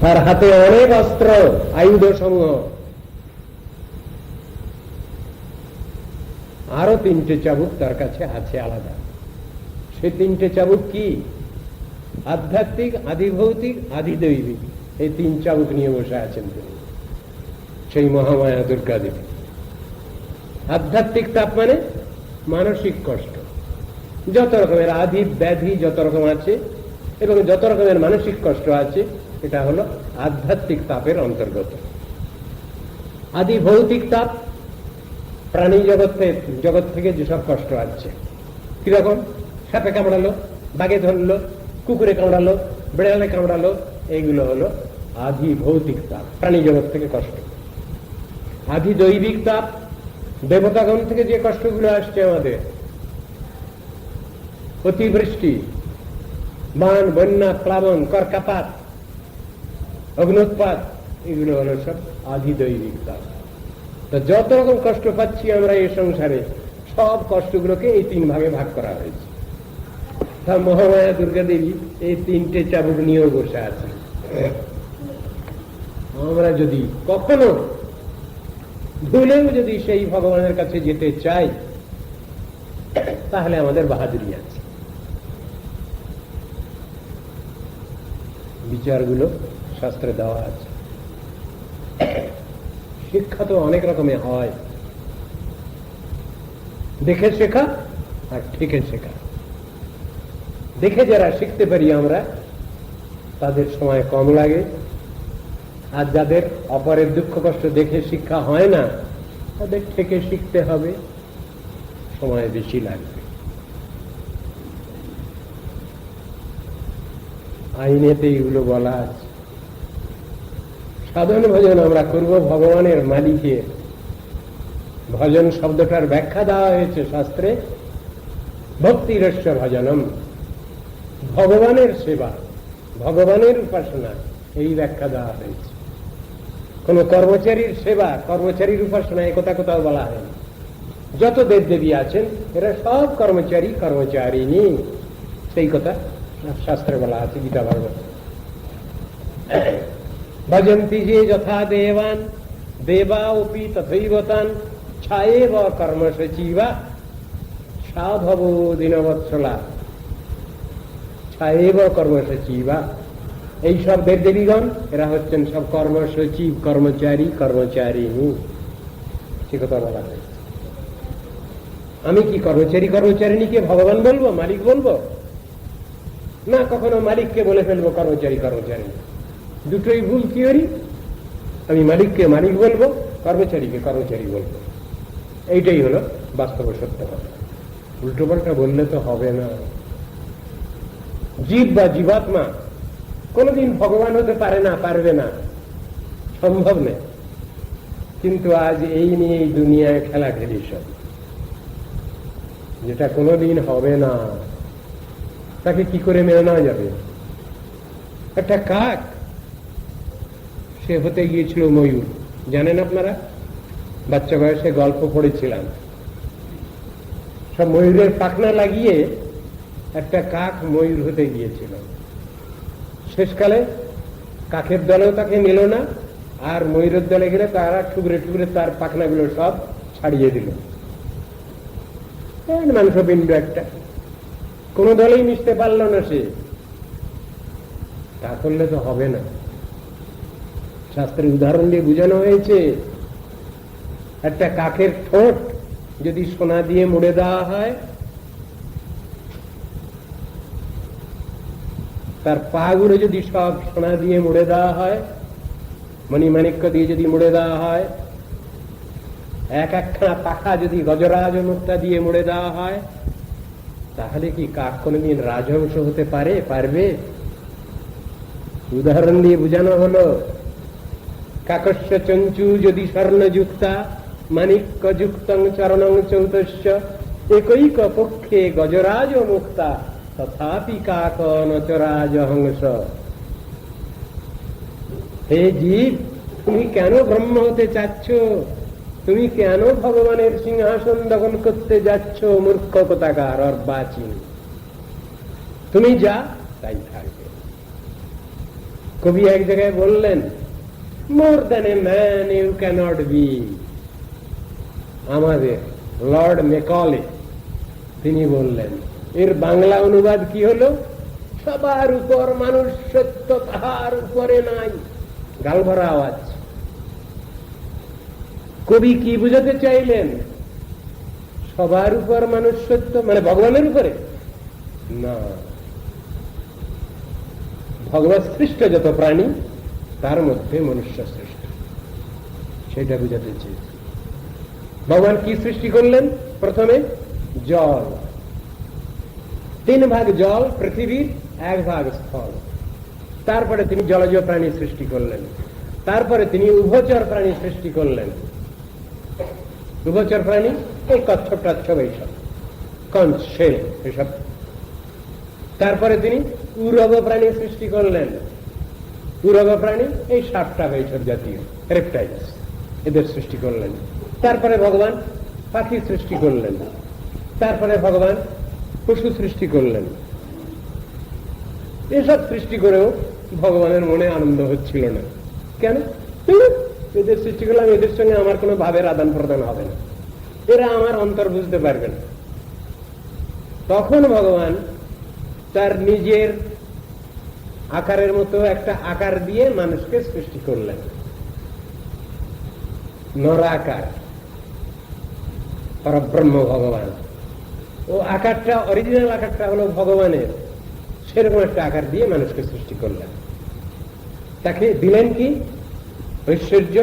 তার হাতে অনেক অস্ত্র, আয়ুধ সমূহ। আরো 3টে চাবুক তার কাছে আছে আলাদা। সে 3টে চাবুক কি? আধ্যাত্মিক, আদিভৌতিক, আদিদৈবিক। এই 3 চাবুক নিয়ে বসে আছেন তিনি, সেই মহামায়া দুর্গা দেবী। আধ্যাত্মিক তাপ মানে মানসিক কষ্ট, যত রকমের আদি ব্যাধি যত রকম আছে এবং যত রকমের মানসিক কষ্ট আছে, এটা হলো আধ্যাত্মিক তাপের অন্তর্গত। আদি ভৌতিক তাপ প্রাণী জগৎ থেকে যেসব কষ্ট আছে, কিরকম? সাপে কামড়ালো, বাঘে ধরলো, কুকুরে কামড়ালো, বেড়ালে কামড়ালো, এইগুলো হলো আদি ভৌতিক তাপ, প্রাণী জগৎ থেকে কষ্ট। আদি দৈবিক তাপ, দেবতাগণ থেকে যে কষ্টগুলো আসছে আমাদের, অতিবৃষ্টি, বান, বন্যা, প্লাবন, করকাপাত, অগ্নুৎপাত, এগুলো হলো সব আদি দৈবিক তাপ। তো যত রকম কষ্ট পাচ্ছি আমরা এই সংসারে, সব কষ্টগুলোকে এই 3 ভাগে ভাগ করা হয়েছে। তা মহামায়া দুর্গা দেবী এই 3টে চাবুক নিয়েও বসে আছে। আমরা যদি কখনো ভুলেও যদি সেই ভগবানের কাছে যেতে চাই, তাহলে আমাদের বাহাদুরি আছে। বিচারগুলো শাস্ত্রে দেওয়া আছে। শিক্ষা তো অনেক রকমের হয়, দেখে শেখা আর ঠিকে শেখা। দেখে যারা শিখতে পারি আমরা, তাদের সময় কম লাগে, আর যাদের অপরের দুঃখ কষ্ট দেখে শিক্ষা হয় না, তাদের থেকে শিখতে হবে, সময় বেশি লাগবে। আইনেতে এগুলো বলা আছে। সাধন ভজন আমরা করব ভগবানের, মালিকের। ভজন শব্দটার ব্যাখ্যা দেওয়া হয়েছে শাস্ত্রে, ভক্তিরস্য ভজনম, ভগবানের সেবা, ভগবানের উপাসনা, এই ব্যাখ্যা দেওয়া হয়েছে। কোন কর্মচারীর সেবা, কর্মচারীর উপাসনা এ কথা কোথাও বলা হয়নি। যত দেব দেবী আছেন এরা সব কর্মচারী, কর্মচারিণী, সেই কথা শাস্ত্রে বলা আছে, গীতা ভাগবত। ভজন্তি যে যথা দেবান দেবা অপি তথৈবতান ছায়েব কর্মসচিবা সাধব দীনবৎসলা ছায়েব কর্মসচিবা। এই সব দেব দেবীগণ এরা হচ্ছেন সব কর্মসচিব, কর্মচারী, কর্মচারিণী, সে কথা বলা হয়েছে। আমি কি কর্মচারী কর্মচারিণীকে ভগবান বলবো, মালিক বলবো না? কখনো মালিককে বলে ফেলবো কর্মচারী কর্মচারিণী, দুটোই ভুল থিওরি। আমি মালিককে মালিক বলবো, কর্মচারীকে কর্মচারী বলবো, এইটাই হলো বাস্তব সত্য কথা। উল্টো পাল্টা বললে তো হবে না। জীব বা জীবাত্মা কোনদিন ভগবান হতে পারে না, পারবে না, সম্ভব নেই। কিন্তু আজ এই নিয়ে এই দুনিয়ায় খেলা খেলি সব, যেটা কোনদিন হবে না, তাকে কি করে মেনে নেওয়া যাবে? একটা কাক, সে হতে গিয়েছিল ময়ূর, জানেন আপনারা? বাচ্চা বয়সে গল্প পড়েছিলাম। সব ময়ূরের পাখনা লাগিয়ে একটা কাক ময়ূর হতে গিয়েছিল। শেষকালে কাকের দলেও তাকে নিল না, আর ময়ূরের দলে গেলে তারা ঠুকরে ঠুকরে তার পাখনাগুলো সব ছাড়িয়ে দিল। মাংসপিণ্ড একটা, কোন দলেই মিশতে পারল না সে। তা করলে তো হবে না। শাস্ত্রের উদাহরণ দিয়ে বোঝানো হয়েছে, একটা কাকের ঠোঁট যদি সোনা দিয়ে মুড়ে দেওয়া হয়, তার পা গুলো যদি সব সোনা দিয়ে মুড়ে দেওয়া হয়, মণিমাণিক্য দিয়ে যদি মুড়ে দেওয়া হয়, এক একখানা পাখা যদি গজরাজ মুক্তা দিয়ে মুড়ে দেওয়া হয়, তাহলে কি কাক কোনদিন রাজহংস হতে পারে? পারবে? উদাহরণ দিয়ে বোঝানো হলো, কাকস্য চঞ্চু যদি স্বর্ণযুক্তা মাণিক্য যুক্তং চরণং চৌতস্য একৈক পক্ষে গজরাজ মুক্তা তথাপি কাক নচরাজ হংস। হে জীব, তুমি কেন ব্রহ্ম হতে চাচ্ছ? তুমি কেন ভগবানের সিংহাসন দখল করতে যাচ্ছ? মূর্খ কোথাকার, অর্বাচীন। তুমি যা তাই থাকবে। কবি এক জায়গায় বললেন, more than a man you cannot be. আমাদের লর্ড মেকলে তিনি বললেন, এর বাংলা অনুবাদ কি হলো? সবার উপর মানুষ সত্য, তাহার উপরে নাই। গালভরা আওয়াজ। কবি কি বুঝাতে চাইলেন? সবার উপর মানুষ সত্য মানে ভগবানের উপরে না, ভগবান সৃষ্ট যত প্রাণী তার মধ্যে মনুষ্য সৃষ্ট, সেটা বুঝাতে চেয়েছি। ভগবান কি সৃষ্টি করলেন? প্রথমে জল, 3 ভাগ জল পৃথিবীর, 1 ভাগ স্থল। তারপরে তিনি জলজ প্রাণী সৃষ্টি করলেন। তারপরে তিনি উভচর প্রাণী সৃষ্টি করলেন। উভচর প্রাণী এই কচ্ছপ টাচ্ছপ, এইসব কঞ্চ, শেল, এসব। তারপরে তিনি উরগ প্রাণী সৃষ্টি করলেন। উরগ প্রাণী এই সাপটাপ, এইসব জাতীয় রেপটাইলস, এদের সৃষ্টি করলেন। তারপরে ভগবান পাখি সৃষ্টি করলেন। তারপরে ভগবান পশু সৃষ্টি করলেন। এসব সৃষ্টি করেও ভগবানের মনে আনন্দ হচ্ছিল না। কেন? এদের সৃষ্টি করলাম, এদের সঙ্গে আমার কোনো ভাবের আদান প্রদান হবে না, এরা আমার অন্তর বুঝতে পারবে না। তখন ভগবান তার নিজের আকারের মতো একটা আকার দিয়ে মানুষকে সৃষ্টি করলেন, নরাকার, পরব্রহ্ম ভগবান। ও আকারটা, অরিজিনাল আকারটা হলো ভগবানের, সেরকম একটা আকার দিয়ে মানুষকে সৃষ্টি করলেন। তাকে দিলেন কি? ঐশ্বর্য,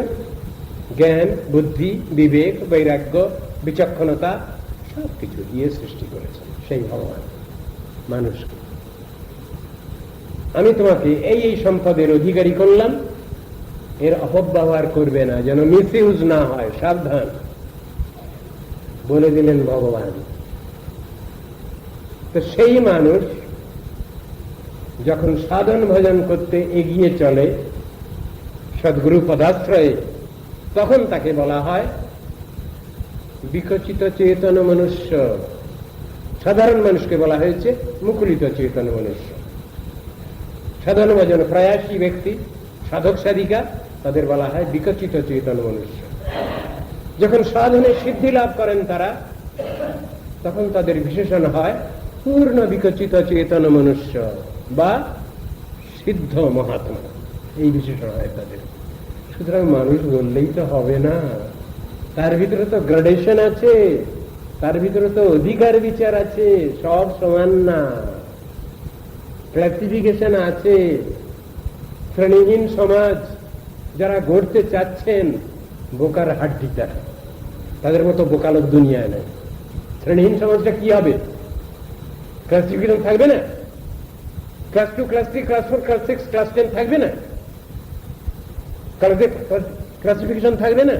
জ্ঞান, বুদ্ধি, বিবেক, বৈরাগ্য, বিচক্ষণতা, সবকিছু দিয়ে সৃষ্টি করেছেন সেই ভগবান মানুষকে। আমি তোমাকে এই এই সম্পদের অধিকারী করলাম, এর অপব্যবহার করবে না, যেন মিসইউজ না হয়, সাবধান বলে দিলেন ভগবান। তো সেই মানুষ যখন সাধন ভজন করতে এগিয়ে চলে সদ্গুরু পদাশ্রয়ে, তখন তাকে বলা হয় বিকচিত চেতন মনুষ্য। সাধারণ মানুষকে বলা হয়েছে মুকুলিত চেতন মনুষ্য। সাধন ভজন প্রয়াসী ব্যক্তি, সাধক সাধিকা, তাদের বলা হয় বিকচিত চেতন মনুষ্য। যখন সাধনে সিদ্ধি লাভ করেন তারা, তখন তাদের বিশেষণ হয় পূর্ণ বিকচিত চেতন মনুষ্য বা সিদ্ধ মহাত্মা, এই বিশেষণ হয় তাদের। সুতরাং মানুষ বললেই তো হবে না, তার ভিতরে তো গ্রেডেশন আছে, তার ভিতরে তো অধিকার বিচার আছে, সব সমান না, ক্লাসিফিকেশন আছে। শ্রেণীহীন সমাজ যারা গড়তে চাচ্ছেন, বোকার হাড্ডি তারা, তাদের মতো বোকা লোক দুনিয়ায় নেই। শ্রেণীহীন সমাজটা কি হবে? ক্লাসিফিকেশন থাকবে না? Class 2, class 3, class 4, class 6, class 10 থাকবে না? ক্লাসিফিকেশন থাকবে না?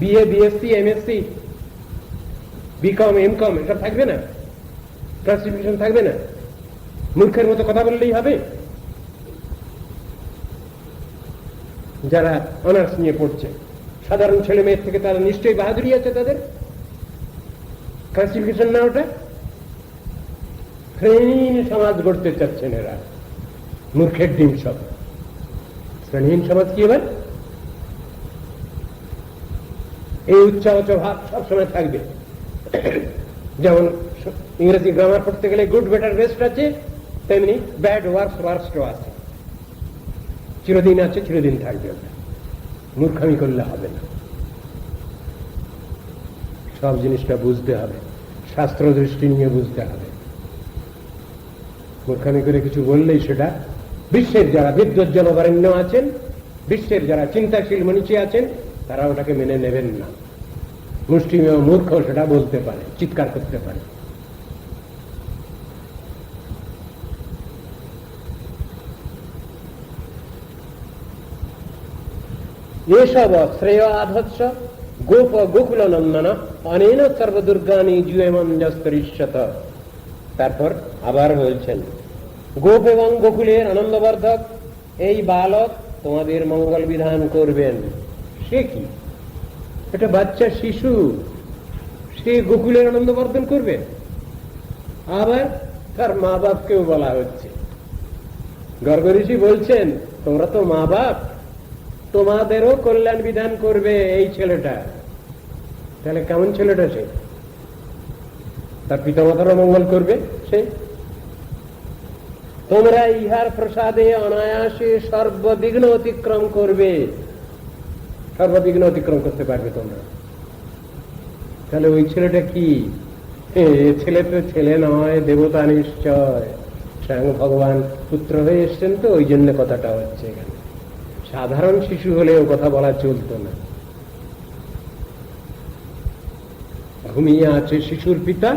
BA, BSc, MSc, BCom, MCom, এটা থাকবে না? ক্লাসিফিকেশন থাকবে না? মূর্খের মতো কথা বললেই হবে? যারা অনার্স নিয়ে পড়ছে, সাধারণ ছেলে মেয়ের থেকে তারা নিশ্চয়ই বাহাদুরি আছে তাদের। ক্লাসিফিকেশন না ওটা? শ্রেণীহীন সমাজ গড়তে চাচ্ছেন এরা, মূর্খের ডিম সব। শ্রেণীহীন সমাজ কি এবার? এই উচ্চাওচ ভাব সবসময় থাকবে। যেমন ইংরেজি গ্রামার পড়তে গেলে গুড, বেটার, বেস্ট আছে, তেমনি ব্যাড, ওয়ার্স, ওয়ার্স্টও আছে, চিরদিন আছে, চিরদিন থাকবে। মূর্খামি করলে হবে না, সব জিনিসটা বুঝতে হবে, শাস্ত্র দৃষ্টি নিয়ে বুঝতে হবে। মূর্খামি করে কিছু বললেই সেটা বিশ্বের যারা বিদ্যুৎ জনবরেণ্য আছেন, বিশ্বের যারা চিন্তাশীল মনীষী আছেন, তারা ওটাকে মেনে নেবেন না। মুষ্টিমেয় মূর্খ সেটা বলতে পারে, চিৎকার করতে পারে। এসব শ্রেয় আধৎস গোপ গোকুল নন্দন অনেন সর্বদুর্গানি জুয়েমঞ্জস্তরিষ্যত। তারপর আবার বলছেন, গোপ এবং গোকুলের আনন্দবর্ধক এই বালক তোমাদের মঙ্গল বিধান করবেন। সে কি? এটা বাচ্চা শিশু, সে গোকুলের আনন্দবর্ধন করবে? আবার তার মা বাপকেও বলা হচ্ছে গর্গ ঋষি বলছেন, তোমরা তো মা বাপ, তোমাদেরও কল্যাণ বিধান করবে এই ছেলেটা। তাহলে কেমন ছেলেটা সে? তার পিতামাতারও মঙ্গল করবে সে। তোমরা ইহার প্রসাদে অনায়াসে সর্ববিঘ্ন অতিক্রম করবে, সর্ববিঘ্ন অতিক্রম করতে পারবে তোমরা। তাহলে ওই ছেলেটা কি? ছেলে তো ছেলে নয়, দেবতা নিশ্চয়, স্বয়ং ভগবান পুত্র হয়ে এসছেন, তো ওই জন্য কথাটা হচ্ছে এখানে। সাধারণ শিশু হলেও কথা বলা চলতো না। ঘুমিয়ে আছে শিশুর পিতা,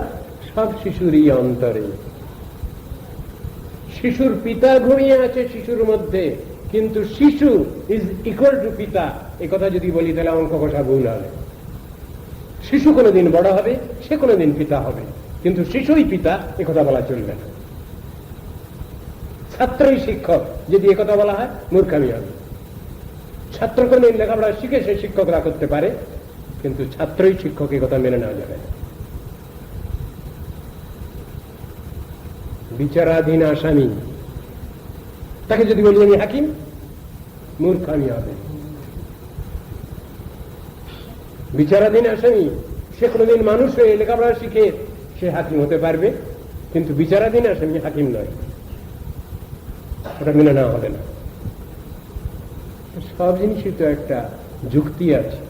সব শিশুরই অন্তরে। শিশুর পিতা ঘুমিয়ে আছে শিশুর মধ্যে, কিন্তু শিশু ইজ ইকুয়াল টু পিতা, এ কথা যদি বলি তাহলে অঙ্ক কষা ভুল হবে। শিশু কোনোদিন বড় হবে, সে কোনোদিন পিতা হবে, কিন্তু শিশুই পিতা, এ কথা বলা চলবে না। ছাত্রই শিক্ষক যদি এ কথা বলা হয়, মূর্খামি হবে। ছাত্র কোনোদিন লেখাপড়া শিখে সে শিক্ষকরা করতে পারে, কিন্তু ছাত্রই শিক্ষক, এ কথা মেনে নেওয়া যাবে না। বিচারাধীন আসামি, তাকে যদি বলি আমি হাকিম, মূর্খামি হবে। বিচারাধীন আসামি, সে কোনোদিন মানুষ হয়ে লেখাপড়া শিখে সে হাকিম হতে পারবে, কিন্তু বিচারাধীন আসামি হাকিম নয়, ওটা মেনে নেওয়া হবে না। সব জিনিসই তো একটা যুক্তি আছে,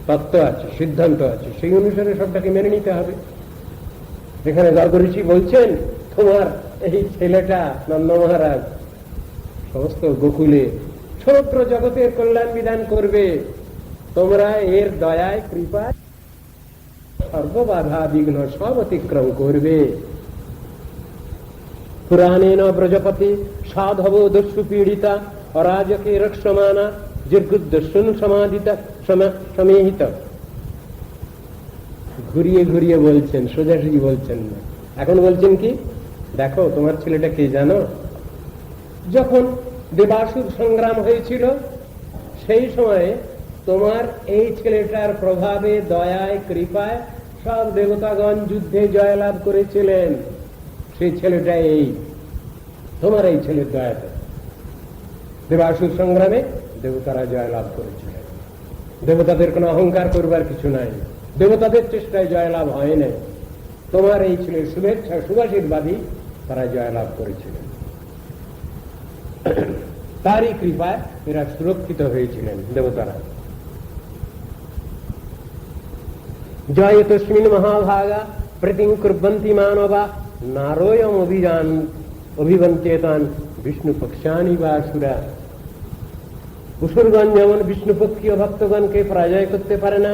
তত্ত্ব আছে, সিদ্ধান্ত আছে, সেই অনুসারে সবটাকে মেনে নিতে হবে। এখানে গর্গ ঋষি বলছেন, তোমার এই ছেলেটা নন্দ মহারাজ সমস্ত গোকুলে সমগ্র জগতের কল্যাণ বিধান করবে। তোমরা এর দয়ায় কৃপায় সর্ববাধা বিঘ্ন সব অতিক্রম করবে। পুরাণেন ব্রজপতি সাধব দস্যু পীড়িতা অরাজকে রক্ষমানা দীর্ঘদস্যুন সমাধিতা সমেহিত। ঘুরিয়ে ঘুরিয়ে বলছেন, সোজাসুজি বলছেন না। এখন বলছেন কি, দেখো তোমার ছেলেটা কে জানো? যখন দেবাসুর সংগ্রাম হয়েছিল, সেই সময়ে তোমার এই ছেলেটার প্রভাবে, দয়ায়, কৃপায় সব দেবতাগণ যুদ্ধে জয়লাভ করেছিলেন। সেই ছেলেটা এই তোমার এই ছেলের দয়াতে দেবাসুর সংগ্রামে দেবতারা জয়লাভ করেছিলেন। দেবতাদের কোনো অহংকার করবার কিছু নাই, দেবতাদের চেষ্টায় জয়লাভ হয় নাই, তোমার এই ছেলের শুভেচ্ছা শুভাশীর্বাদী তারা জয়লাভ করেছিলেন। তারই কৃপায় এরা সুরক্ষিত হয়েছিলেন দেবতারা। জয় তস্মিন মহাভাগা প্রতিং কুর্বন্তি মানবা নারোয়ম অভিযান অভিবন্তেতান বিষ্ণু পক্ষানি বা আসুরা। অসুরগণ যেমন বিষ্ণুপক্ষীয় ভক্তগণকে পরাজয় করতে পারে না,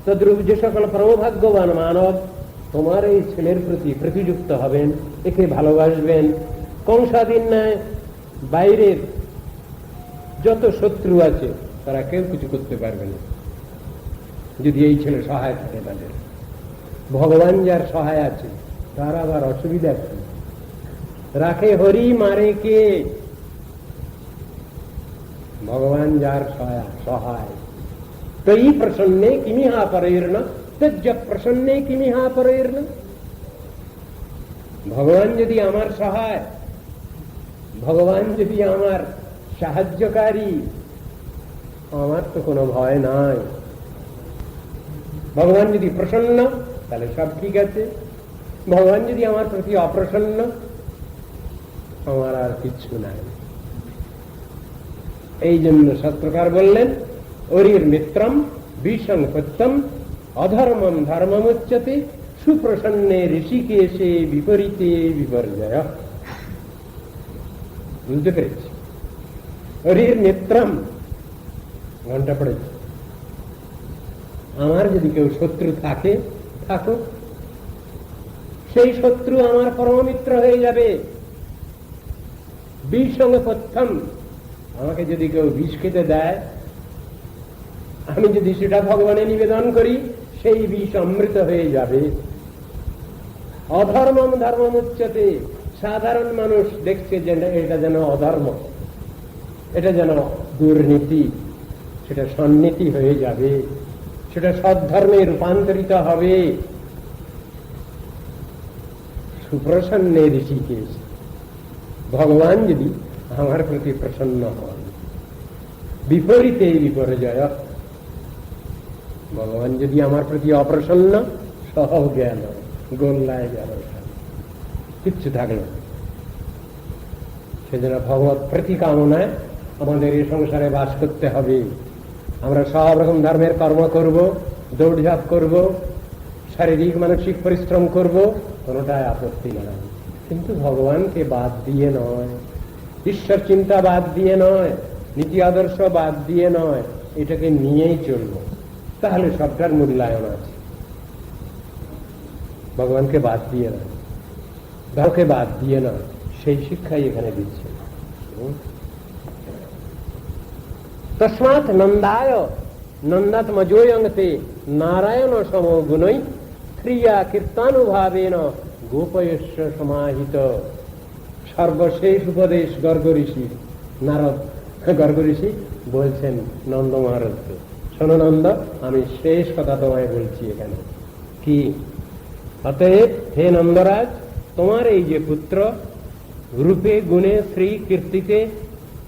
তদ্রূপ যে সকল পরমভাগ্যবান মানব তোমার এই ছেলের প্রতি প্রতিযুক্ত হবেন, একে ভালোবাসবেন। কংসাদিন ন্যায় বাইরের যত শত্রু আছে তারা কেউ কিছু করতে পারবে না, যদি এই ছেলে সহায় থাকে তাদের। ভগবান যার সহায় আছে তার আবার অসুবিধা কি? রাখে হরি মারে কে? ভগবান যার সহায়। তৈ প্রসন্নে কিমিহা পরের্ন তজ্জ প্রসন্নে কিমিহা পরের্ন। ভগবান যদি আমার সহায়, ভগবান যদি আমার সাহায্যকারী, আমার তো কোনো ভয় নাই। ভগবান যদি প্রসন্ন, তাহলে সব ঠিক আছে। ভগবান যদি আমার প্রতি অপ্রসন্ন, আমার আর কিচ্ছু নাই। এই জন্য শাস্ত্রকার বললেন, অরির মিত্রম বিসংপত্তম অধর্মম ধর্মমুচ্যতে সুপ্রসন্নে ঋষিকেশে বিপরীতে বিপর্যয়। বুঝতে পেরেছি? অরির মিত্রম, ঘন্টা পড়েছে। আমার যদি কেউ শত্রু থাকে, থাকো, সেই শত্রু আমার পরমমিত্র হয়ে যাবে। বিসংপত্তম, আমাকে যদি কেউ বিষ খেতে দেয়, আমি যদি সেটা ভগবানে নিবেদন করি, সেই বিষ অমৃত হয়ে যাবে। অধর্মম ধর্মমুচ্যতে, সাধারণ মানুষ দেখছে যে এটা যেন অধর্ম, এটা যেন দুর্নীতি, সেটা সন্নীতি হয়ে যাবে, সেটা সদ্ধর্মে রূপান্তরিত হবে। সুপ্রসন্নে ঋষিকেশ, ভগবান যদি আমার প্রতি প্রসন্ন হন, বিপরীতে বিপর্যয়। ভগবান যদি আমার প্রতি অপ্রসন্ন, সব গেল, গোল্লায় গেল, কিচ্ছু থাকলো। সেজন্য ভগবত প্রতি কামনায় আমাদের এই সংসারে বাস করতে হবে। আমরা সব রকম ধর্মের কর্ম করব, দৌড়ঝাঁপ করব, শারীরিক মানসিক পরিশ্রম করব, কোনোটাই আপত্তি নাই, কিন্তু ভগবানকে বাদ দিয়ে নয়, ঈশ্বর চিন্তা বাদ দিয়ে নয়, নীতি আদর্শ বাদ দিয়ে নয়, এটাকে নিয়েই চলব, তাহলে সবটার মূল্যায়ন আছে। ভগবানকে বাদ দিয়ে নয়, ধর্মকে বাদ দিয়ে নয়, সেই শিক্ষাই এখানে দিচ্ছে। তস্মাৎ নন্দায় নন্দাত্মজোয়ংতে নারায়ণ সমো গুণৈ ক্রিয়া কীর্তানুভাবেন গোপয়স্য সমাহিত। সর্বশেষ উপদেশ গর্গ ঋষি, নারদ গর্গ ঋষি বলছেন নন্দ মহারাজকে, শোনো নন্দ, আমি শেষ কথা তোমায় বলছি এখানে। কি? অতএব হে নন্দরাজ, তোমার এই যে পুত্র, রূপে গুণে শ্রী কীর্তিতে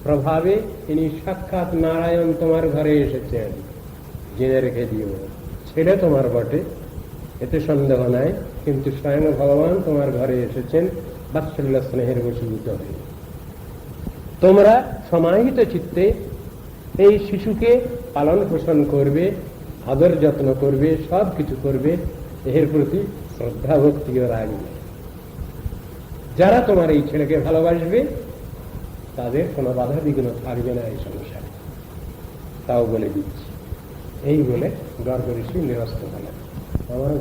প্রভাবে তিনি সাক্ষাৎ নারায়ণ তোমার ঘরে এসেছেন, জেনে রেখে দিও। ছেলে তোমার বটে, এতে সন্দেহ নাই, কিন্তু স্বয়ং ভগবান তোমার ঘরে এসেছেন বাৎসল্য স্নেহের বশীভূত হয়ে। তোমরা সমাহিত চিত্তে এই শিশুকে পালন পোষণ করবে, আদর যত্ন করবে, সব কিছু করবে, এর প্রতি শ্রদ্ধা ভক্তিও রাখবে। যারা তোমার এই ছেলেকে ভালোবাসবে তাদের কোনো বাধা বিঘ্ন থাকবে না এই সংসারে, তাও বলে দিচ্ছি। এই বলে গর্গ ঋষি নিরস্ত হলেন। আমার